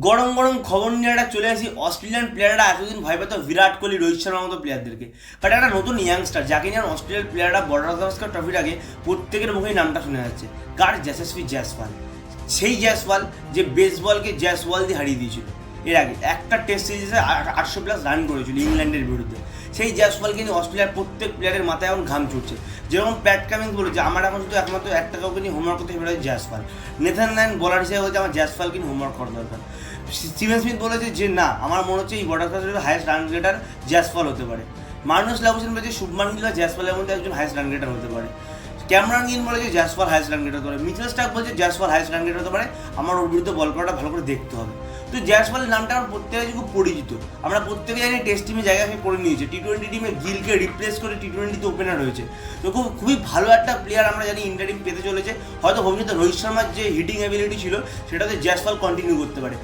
গরম গরম খবর নিয়ে একটা চলে আসি। অস্ট্রেলিয়ান প্লেয়াররা এতদিন ভয় পেত বিরাট কোহলি, রোহিত শর্মার মতো প্লেয়ারদেরকে, বাট একটা নতুন ইয়াংস্টার যাকে নিয়ে অস্ট্রেলিয়ান প্লেয়াররা বর্ডার গাভাস্কর ট্রফির আগে প্রত্যেকের মুখেই নামটা শোনা যাচ্ছে, কার? যশস্বী জয়সওয়াল। সেই জয়সওয়াল যে বেসবলকে জয়সওয়াল দিয়ে হারিয়ে দিয়েছিল এর আগে একটা টেস্ট সিরিজে 800+ রান করেছিল ইংল্যান্ডের বিরুদ্ধে। সেই জয়সওয়ালকে নিয়ে অস্ট্রেলিয়ার প্রত্যেক প্লেয়ারের মাথায় এখন ঘাম ছুটছে। যেরকম প্যাট কামিন্স বলেছে, আমার এখন শুধু একমাত্র একটা কাউকে নিয়ে হোমওয়ার্ক করতে হবে, জয়সওয়াল। নেথান লায়ন বলার হিসেবে বলছে আমার জয়সওয়ালকে নিয়ে হোমওয়ার্ক করা দরকার। স্টিভেন স্মিথ বলেছে যে না, আমার মনে হচ্ছে এই বর্ডার গাভাস্করের হাইয়েস্ট রান গেটার জয়সওয়াল হতে পারে। মার্নুস লাবুসেন বলেছে শুভমান গিল জয়সওয়ালের মধ্যে একজন হাইয়েস্ট রান গেটার হতে পারে। ক্যামেরন গ্রিন বলেছে জয়সওয়াল হাইয়েস্ট রান গেটার হতে পারে। মিচেল স্টার্ক বলছে জয়সওয়াল হাইয়েস্ট রান গেটার হতে পারে, আমার ওর বিরুদ্ধে বল করাটা ভালো করে দেখতে হবে। তো জয়সওয়ালের নামটা আমার প্রত্যেকে খুব পরিচিত, আমরা প্রত্যেকে জানি টেস্ট টিমে জায়গা করে নিয়েছে। টি-20 টিমে গিলকে রিপ্লেস করে টি-20তে ওপেনার হয়েছে। তো খুবই ভালো একটা প্লেয়ার আমরা জানি ইন্ডিয়া টিম পেতে চলেছে। হয়তো ভবিষ্যতে রোহিত শর্মার যে হিটিং অ্যাবিলিটি ছিল সেটাতে জয়সওয়াল কন্টিনিউ করতে পারে।